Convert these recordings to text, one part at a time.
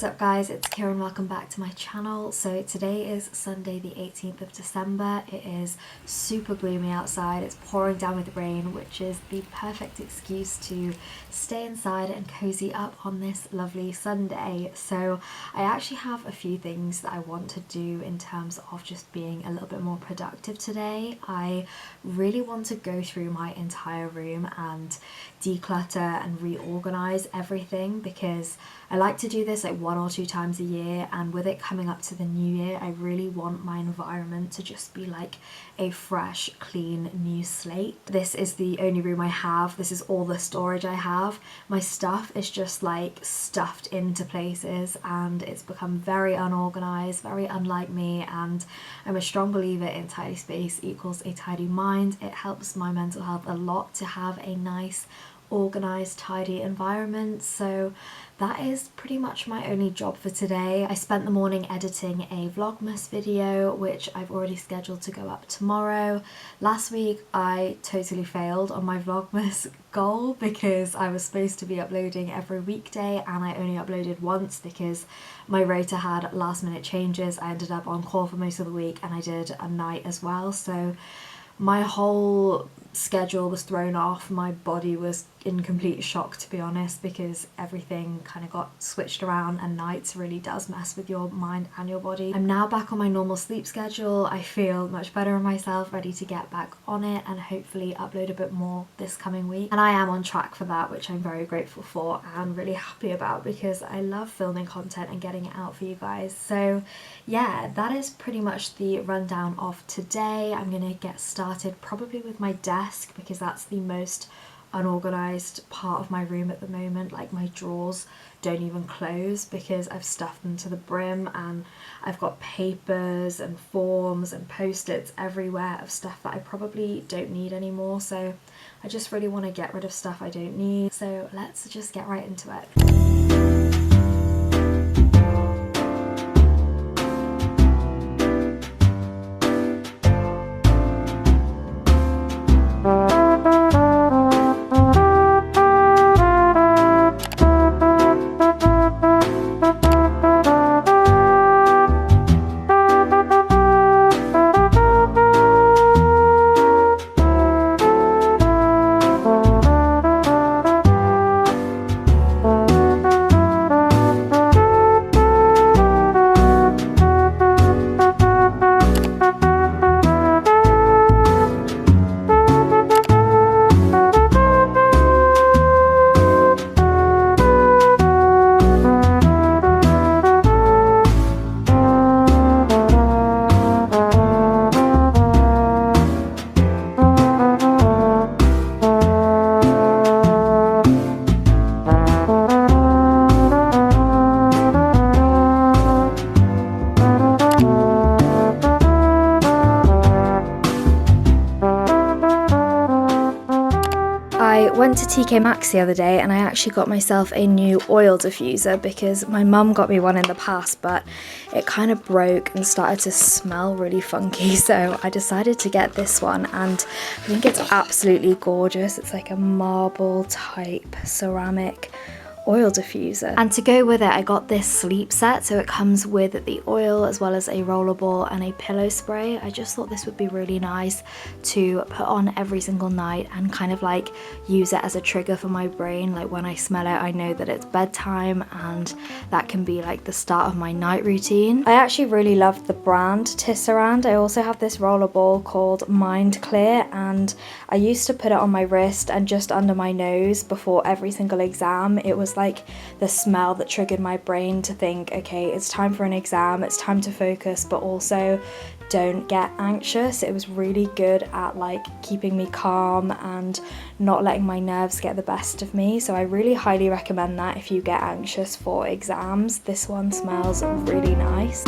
what's up guys, it's Kira and welcome back to my channel. So today is Sunday the 18th of December. It is super gloomy outside, it's pouring down with rain, which is the perfect excuse to stay inside and cozy up on this lovely Sunday. So I actually have a few things that I want to do in terms of just being a little bit more productive today. I really want to go through my entire room and declutter and reorganize everything, because I like to do this like 1 or 2 times a year, and with it coming up to the new year I really want my environment to just be like a fresh, clean, new slate. This is the only room I have, this is all the storage I have. My stuff is just like stuffed into places and it's become very unorganized, very unlike me, and I'm a strong believer in tidy space equals a tidy mind. It helps my mental health a lot to have a nice, organized, tidy environment. So that is pretty much my only job for today. I spent the morning editing a Vlogmas video, which I've already scheduled to go up tomorrow. Last week I totally failed on my Vlogmas goal because I was supposed to be uploading every weekday and I only uploaded once because my rota had last minute changes. I ended up on call for most of the week and I did a night as well, so my whole schedule was thrown off. My body was in complete shock, to be honest, because everything kind of got switched around and nights really does mess with your mind and your body. I'm now back on my normal sleep schedule. I feel much better in myself, ready to get back on it and hopefully upload a bit more this coming week. And I am on track for that, which I'm very grateful for and really happy about, because I love filming content and getting it out for you guys. So yeah, that is pretty much the rundown of today. I'm gonna get started probably with my desk, because that's the most unorganized part of my room at the moment. Like, my drawers don't even close because I've stuffed them to the brim, and I've got papers and forms and post-its everywhere of stuff that I probably don't need anymore. So I just really want to get rid of stuff I don't need. So let's just get right into it. I went to TK Maxx the other day and I actually got myself a new oil diffuser, because my mum got me one in the past but it kind of broke and started to smell really funky, so I decided to get this one and I think it's absolutely gorgeous. It's like a marble type ceramic oil diffuser, and to go with it I got this sleep set. So it comes with the oil as well as a rollerball and a pillow spray. I just thought this would be really nice to put on every single night and kind of like use it as a trigger for my brain. Like, when I smell it I know that it's bedtime, and that can be like the start of my night routine. I actually really loved the brand Tisserand. I also have this rollerball called Mind Clear, and I used to put it on my wrist and just under my nose before every single exam. It was like the smell that triggered my brain to think, okay, it's time for an exam, it's time to focus, but also don't get anxious. It was really good at like keeping me calm and not letting my nerves get the best of me. So I really highly recommend that if you get anxious for exams. This one smells really nice.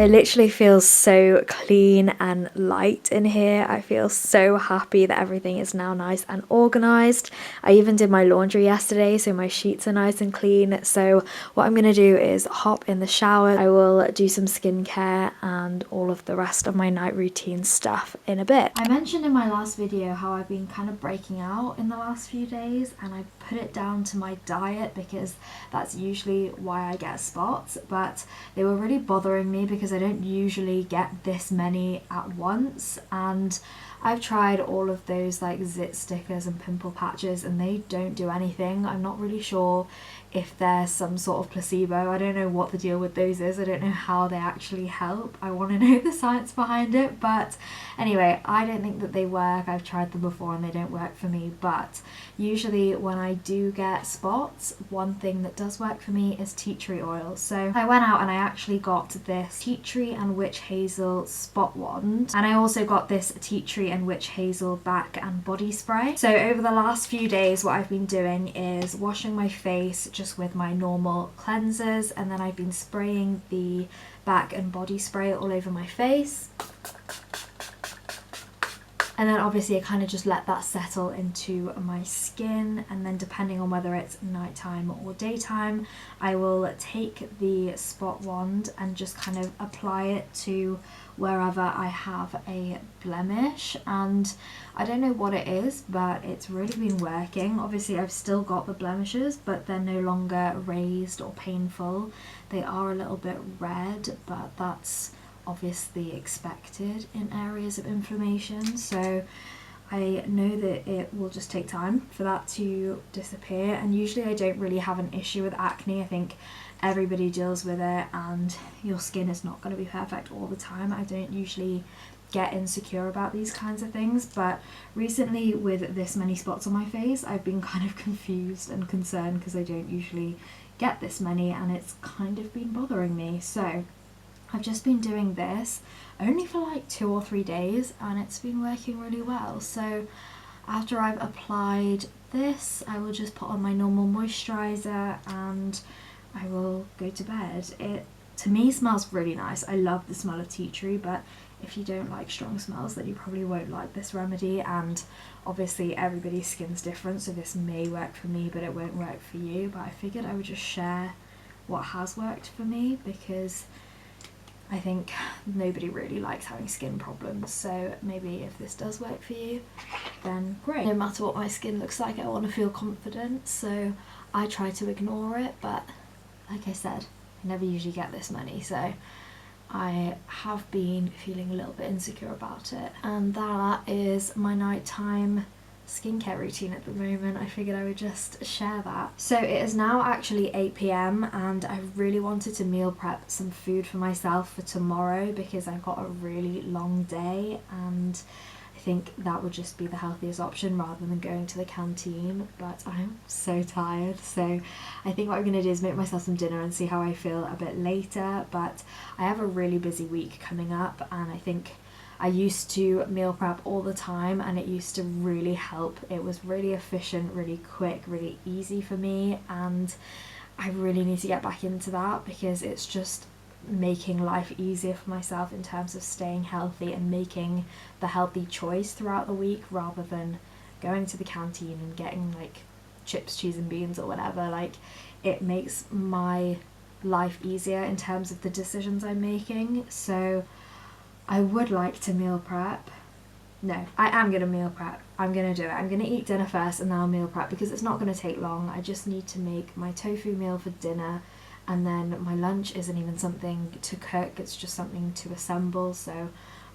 It literally feels so clean and light in here. I feel so happy that everything is now nice and organised. I even did my laundry yesterday, so my sheets are nice and clean. So what I'm going to do is hop in the shower. I will do some skincare and all of the rest of my night routine stuff in a bit. I mentioned in my last video how I've been kind of breaking out in the last few days, and I put it down to my diet because that's usually why I get spots, but they were really bothering me because I don't usually get this many at once, and I've tried all of those like zit stickers and pimple patches and they don't do anything. I'm not really sure if there's some sort of placebo. I don't know what the deal with those is. I don't know how they actually help. I want to know the science behind it, but anyway, I don't think that they work. I've tried them before and they don't work for me, but usually when I do get spots, one thing that does work for me is tea tree oil. So I went out and I actually got this tea tree and witch hazel spot wand, and I also got this tea tree and witch hazel back and body spray. So over the last few days what I've been doing is washing my face just with my normal cleansers, and then I've been spraying the back and body spray all over my face. And then obviously I kind of just let that settle into my skin, and then depending on whether it's nighttime or daytime, I will take the spot wand and just kind of apply it to wherever I have a blemish. And I don't know what it is, but it's really been working. Obviously I've still got the blemishes, but they're no longer raised or painful. They are a little bit red, but that's obviously expected in areas of inflammation, so I know that it will just take time for that to disappear. And usually I don't really have an issue with acne. I think everybody deals with it, and your skin is not going to be perfect all the time. I don't usually get insecure about these kinds of things, but recently with this many spots on my face I've been kind of confused and concerned because I don't usually get this many, and it's kind of been bothering me. So I've just been doing this only for like 2 or 3 days and it's been working really well. So after I've applied this, I will just put on my normal moisturiser and I will go to bed. It to me smells really nice. I love the smell of tea tree, but if you don't like strong smells then you probably won't like this remedy, and obviously everybody's skin's different, so this may work for me but it won't work for you. But I figured I would just share what has worked for me because I think nobody really likes having skin problems, so maybe if this does work for you, then great. No matter what my skin looks like, I want to feel confident, so I try to ignore it, but like I said, I never usually get this many, so I have been feeling a little bit insecure about it. And that is my nighttime skincare routine at the moment. I figured I would just share that. So it is now actually 8 p.m. and I really wanted to meal prep some food for myself for tomorrow because I've got a really long day, and I think that would just be the healthiest option rather than going to the canteen. But I'm so tired, so I think what I'm going to do is make myself some dinner and see how I feel a bit later. But I have a really busy week coming up, and I think I used to meal prep all the time and it used to really help. It was really efficient, really quick, really easy for me, and I really need to get back into that because it's just making life easier for myself in terms of staying healthy and making the healthy choice throughout the week rather than going to the canteen and getting like chips, cheese and beans or whatever. Like, it makes my life easier in terms of the decisions I'm making. So I would like to meal prep. No, I am going to meal prep. I'm going to do it. I'm going to eat dinner first and then I'll meal prep because it's not going to take long. I just need to make my tofu meal for dinner, and then my lunch isn't even something to cook, it's just something to assemble, so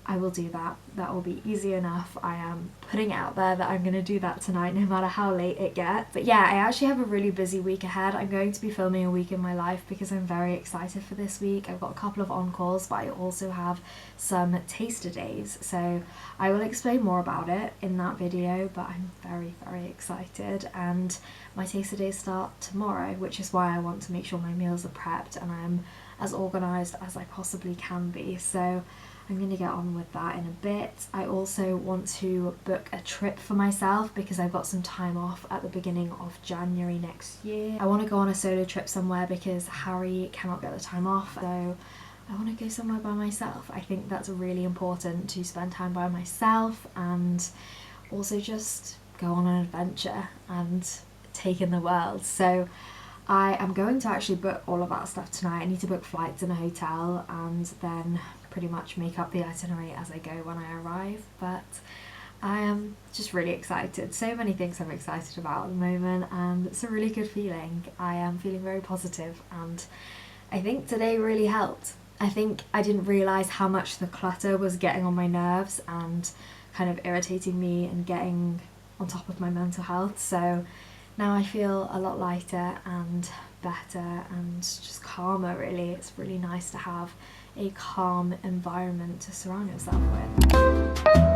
I will do that. That will be easy enough. I am putting it out there that I'm going to do that tonight no matter how late it gets. But yeah, I actually have a really busy week ahead. I'm going to be filming a week in my life because I'm very excited for this week. I've got a couple of on-calls, but I also have some taster days, so I will explain more about it in that video, but I'm very, very excited. And my taster days start tomorrow, which is why I want to make sure my meals are prepped and I'm as organised as I possibly can be. So I'm going to get on with that in a bit. I also want to book a trip for myself because I've got some time off at the beginning of January next year. I want to go on a solo trip somewhere because Harry cannot get the time off, so I want to go somewhere by myself. I think that's really important, to spend time by myself and also just go on an adventure and take in the world. So I am going to actually book all of that stuff tonight. I need to book flights and a hotel and then pretty much make up the itinerary as I go when I arrive. But I am just really excited. So many things I'm excited about at the moment, and it's a really good feeling. I am feeling very positive, and I think today really helped. I think I didn't realise how much the clutter was getting on my nerves and kind of irritating me and getting on top of my mental health. So now I feel a lot lighter and better and just calmer, really. It's really nice to have a calm environment to surround yourself with.